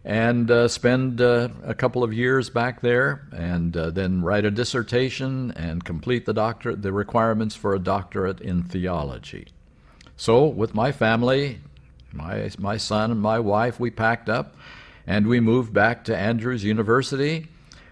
and spend a couple of years back there, and then write a dissertation and complete the requirements for a doctorate in theology. So with my family, my son and my wife, we packed up and we moved back to Andrews University.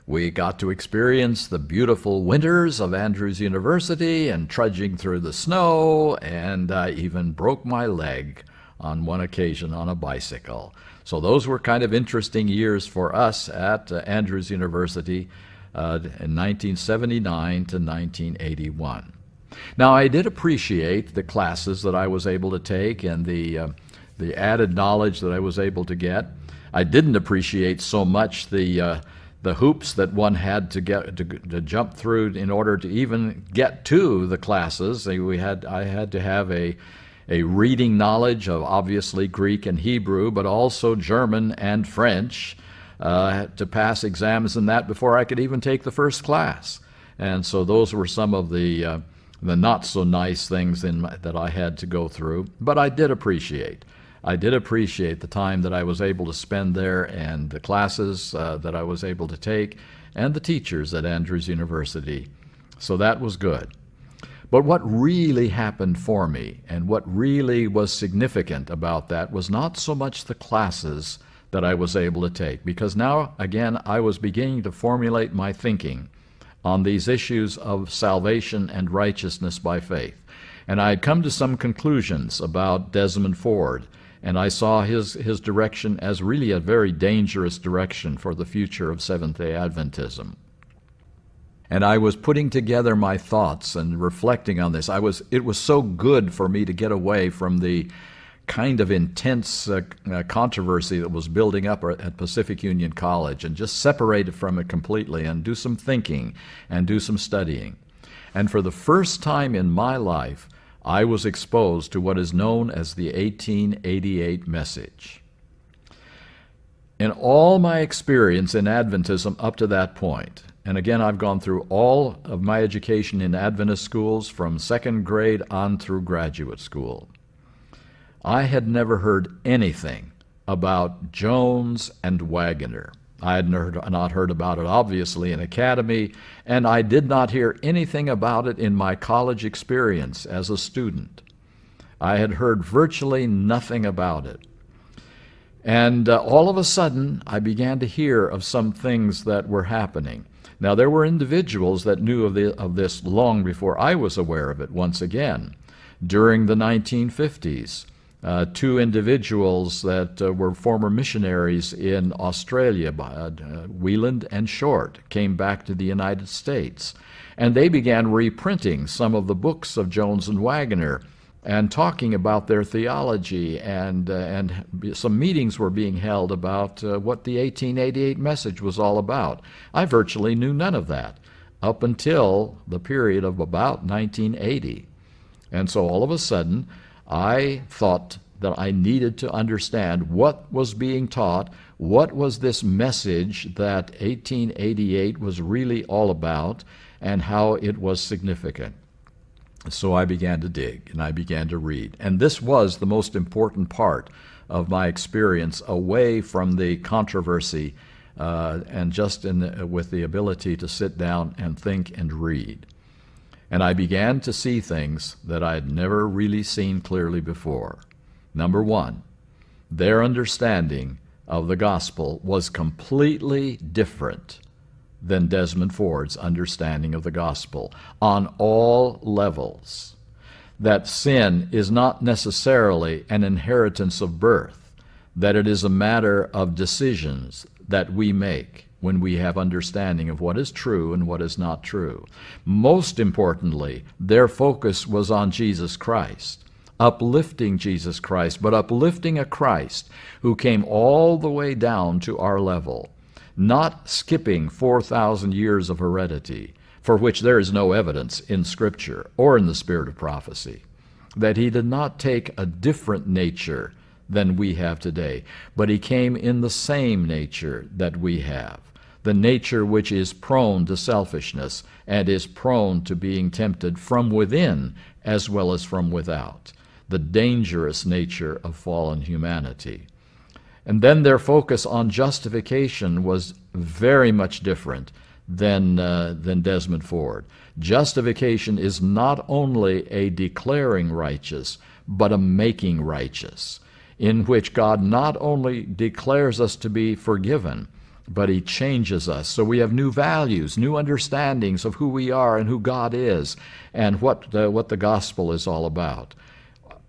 We got to experience the beautiful winters of Andrews University and trudging through the snow, and I even broke my leg on one occasion on a bicycle. So those were kind of interesting years for us at Andrews University in 1979 to 1981. Now, I did appreciate the classes that I was able to take and the added knowledge that I was able to get. I didn't appreciate so much the hoops that one had to jump through in order to even get to the classes. I had to have a reading knowledge of obviously Greek and Hebrew, but also German and French to pass exams in that before I could even take the first class. And so those were some of the not so nice things that I had to go through, but I did appreciate the time that I was able to spend there, and the classes that I was able to take, and the teachers at Andrews University. So that was good. But what really happened for me, and what really was significant about that, was not so much the classes that I was able to take, because now, again, I was beginning to formulate my thinking on these issues of salvation and righteousness by faith. And I had come to some conclusions about Desmond Ford, and I saw his direction as really a very dangerous direction for the future of Seventh-day Adventism. And I was putting together my thoughts and reflecting on this. It was so good for me to get away from the kind of intense controversy that was building up at Pacific Union College, and just separate from it completely and do some thinking and do some studying. And for the first time in my life, I was exposed to what is known as the 1888 message. In all my experience in Adventism up to that point, and again, I've gone through all of my education in Adventist schools from second grade on through graduate school. I had never heard anything about Jones and Waggoner. I had not heard about it, obviously, in academy, and I did not hear anything about it in my college experience as a student. I had heard virtually nothing about it. And all of a sudden, I began to hear of some things that were happening. Now, there were individuals that knew of this long before I was aware of it once again. During the 1950s, two individuals that were former missionaries in Australia, Wieland and Short, came back to the United States. And they began reprinting some of the books of Jones and Waggoner and talking about their theology, and some meetings were being held about what the 1888 message was all about. I virtually knew none of that up until the period of about 1980. And so all of a sudden, I thought that I needed to understand what was being taught, what was this message that 1888 was really all about, and how it was significant. So I began to dig, and I began to read. And this was the most important part of my experience, away from the controversy and just with the ability to sit down and think and read. And I began to see things that I had never really seen clearly before. Number one, their understanding of the gospel was completely different than Desmond Ford's understanding of the gospel on all levels. That sin is not necessarily an inheritance of birth, that it is a matter of decisions that we make when we have understanding of what is true and what is not true. Most importantly, their focus was on Jesus Christ, uplifting Jesus Christ, but uplifting a Christ who came all the way down to our level, not skipping 4,000 years of heredity, for which there is no evidence in Scripture or in the spirit of prophecy, that he did not take a different nature than we have today, but he came in the same nature that we have, the nature which is prone to selfishness and is prone to being tempted from within as well as from without, the dangerous nature of fallen humanity. And then their focus on justification was very much different than Desmond Ford. Justification is not only a declaring righteous, but a making righteous, in which God not only declares us to be forgiven, but he changes us. So we have new values, new understandings of who we are and who God is, and what the gospel is all about.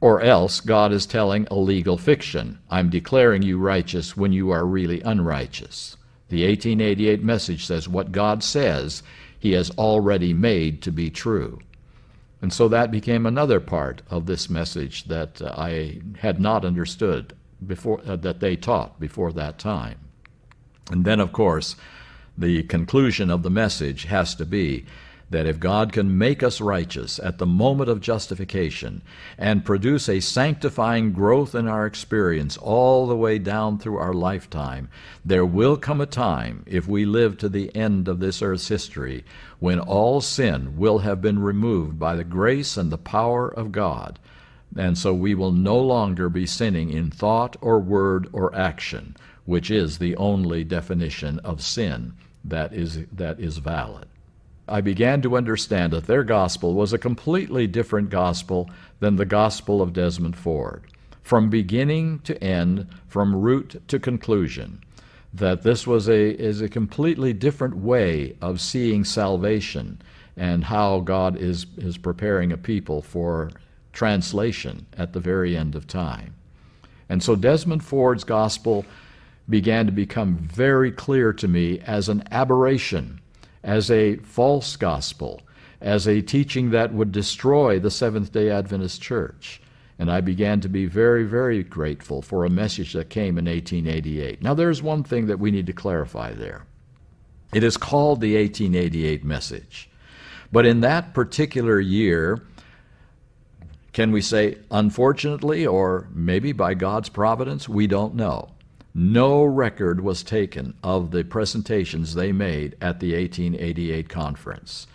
Or else God is telling a legal fiction. I'm declaring you righteous when you are really unrighteous. The 1888 message says what God says he has already made to be true. And so that became another part of this message that I had not understood before, that they taught before that time. And then, of course, the conclusion of the message has to be that if God can make us righteous at the moment of justification and produce a sanctifying growth in our experience all the way down through our lifetime, there will come a time, if we live to the end of this earth's history, when all sin will have been removed by the grace and the power of God. And so we will no longer be sinning in thought or word or action, which is the only definition of sin that is valid. I began to understand that their gospel was a completely different gospel than the gospel of Desmond Ford. From beginning to end, from root to conclusion, that this was a completely different way of seeing salvation and how God is preparing a people for translation at the very end of time. And so Desmond Ford's gospel began to become very clear to me as an aberration, as a false gospel, as a teaching that would destroy the Seventh-day Adventist Church. And I began to be very, very grateful for a message that came in 1888. Now, there's one thing that we need to clarify there. It is called the 1888 message. But in that particular year, can we say, unfortunately, or maybe by God's providence, we don't know. no record was taken of the presentations they made at the 1888 conference.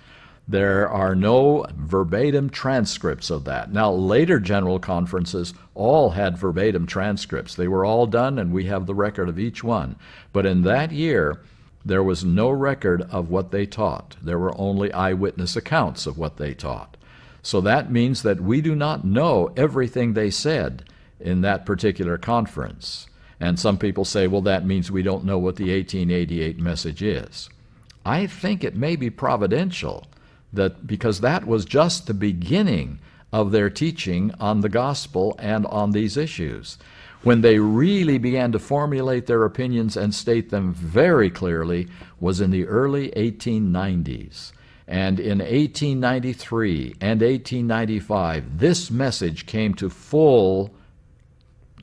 There are no verbatim transcripts of that. Now, later general conferences all had verbatim transcripts. They were all done, and we have the record of each one. But in that year, there was no record of what they taught. There were only eyewitness accounts of what they taught. So that means that we do not know everything they said in that particular conference. And some people say, well, that means we don't know what the 1888 message is. I think it may be providential, that because that was just the beginning of their teaching on the gospel and on these issues. When they really began to formulate their opinions and state them very clearly was in the early 1890s. And in 1893 and 1895, this message came to full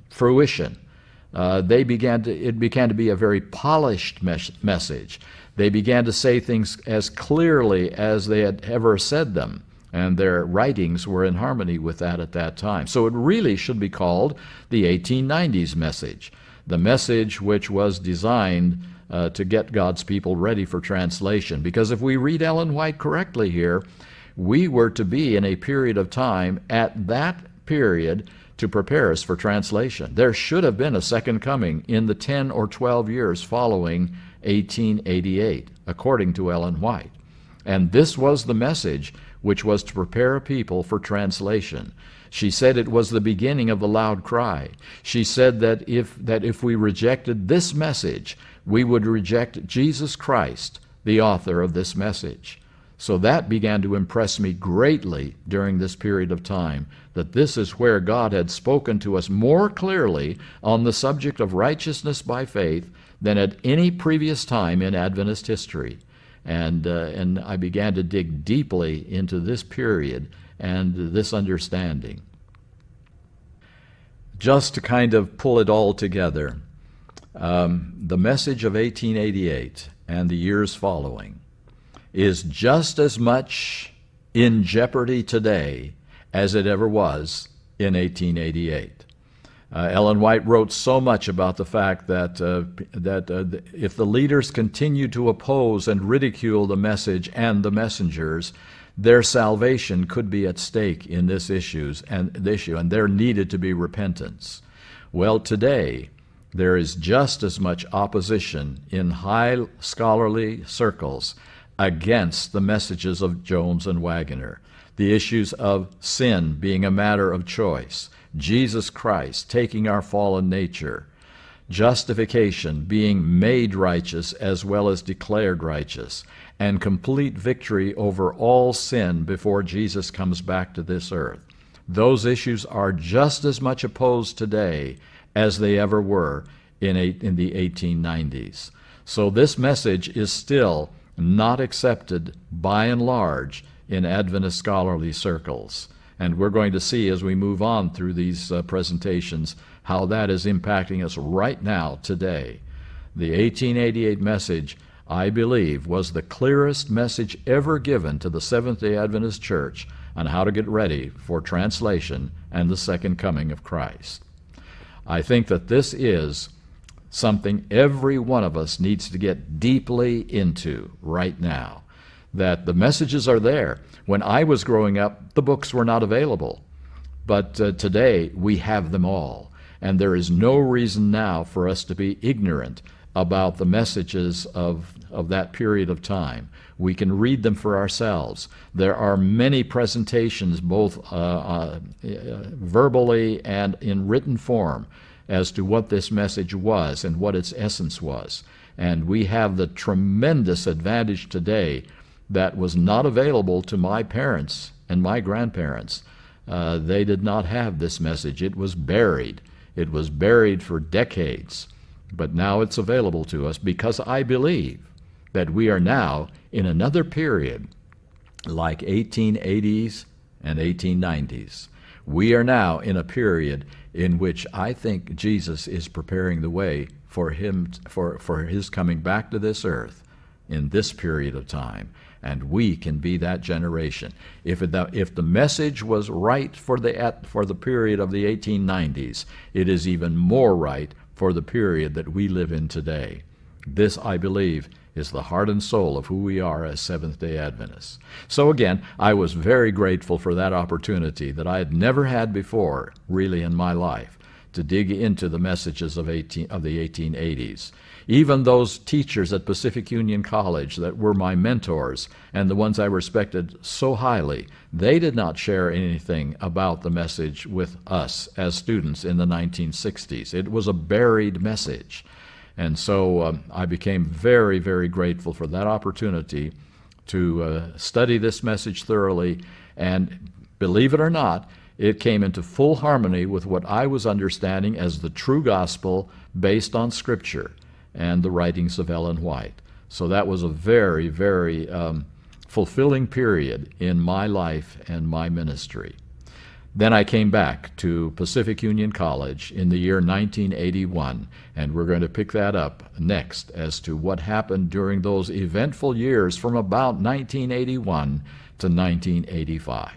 fruition. It began to be a very polished message. They began to say things as clearly as they had ever said them, and their writings were in harmony with that at that time. So it really should be called the 1890s message, the message which was designed to get God's people ready for translation. Because if we read Ellen White correctly here, we were to be in a period of time at that period to prepare us for translation. There should have been a second coming in the 10 or 12 years following 1888, according to Ellen White. And this was the message which was to prepare a people for translation. She said it was the beginning of the loud cry. She said that if we rejected this message, we would reject Jesus Christ, the author of this message. So that began to impress me greatly during this period of time, that this is where God had spoken to us more clearly on the subject of righteousness by faith than at any previous time in Adventist history. And I began to dig deeply into this period and this understanding. Just to kind of pull it all together, the message of 1888 and the years following is just as much in jeopardy today as it ever was in 1888. Ellen White wrote so much about the fact that if the leaders continue to oppose and ridicule the message and the messengers, their salvation could be at stake in this issue, and there needed to be repentance. Well, today, there is just as much opposition in high scholarly circles against the messages of Jones and Waggoner. The issues of sin being a matter of choice, Jesus Christ taking our fallen nature, justification being made righteous as well as declared righteous, and complete victory over all sin before Jesus comes back to this earth. Those issues are just as much opposed today as they ever were in the 1890s. So this message is still not accepted by and large in Adventist scholarly circles. And we're going to see as we move on through these presentations how that is impacting us right now today. The 1888 message, I believe, was the clearest message ever given to the Seventh-day Adventist Church on how to get ready for translation and the second coming of Christ. I think that this is something every one of us needs to get deeply into right now, that the messages are there. When I was growing up, the books were not available, but today we have them all, and there is no reason now for us to be ignorant about the messages of that period of time. We can read them for ourselves. There are many presentations, both verbally and in written form, as to what this message was and what its essence was. And we have the tremendous advantage today that was not available to my parents and my grandparents. They did not have this message. It was buried. It was buried for decades. But now it's available to us because I believe that we are now in another period like 1880s and 1890s. We are now in a period in which I think Jesus is preparing the way for his coming back to this earth in this period of time. And we can be that generation. If the message was right for the period of the 1890s, it is even more right for the period that we live in today. This, I believe, is the heart and soul of who we are as Seventh-day Adventists. So again, I was very grateful for that opportunity that I had never had before, really, in my life, to dig into the messages of the 1880s. Even those teachers at Pacific Union College that were my mentors and the ones I respected so highly, they did not share anything about the message with us as students in the 1960s. It was a buried message. And so I became very, very grateful for that opportunity to study this message thoroughly. And believe it or not, it came into full harmony with what I was understanding as the true gospel based on Scripture and the writings of Ellen White. So that was a very, very fulfilling period in my life and my ministry. Then I came back to Pacific Union College in the year 1981, and we're going to pick that up next as to what happened during those eventful years from about 1981 to 1985.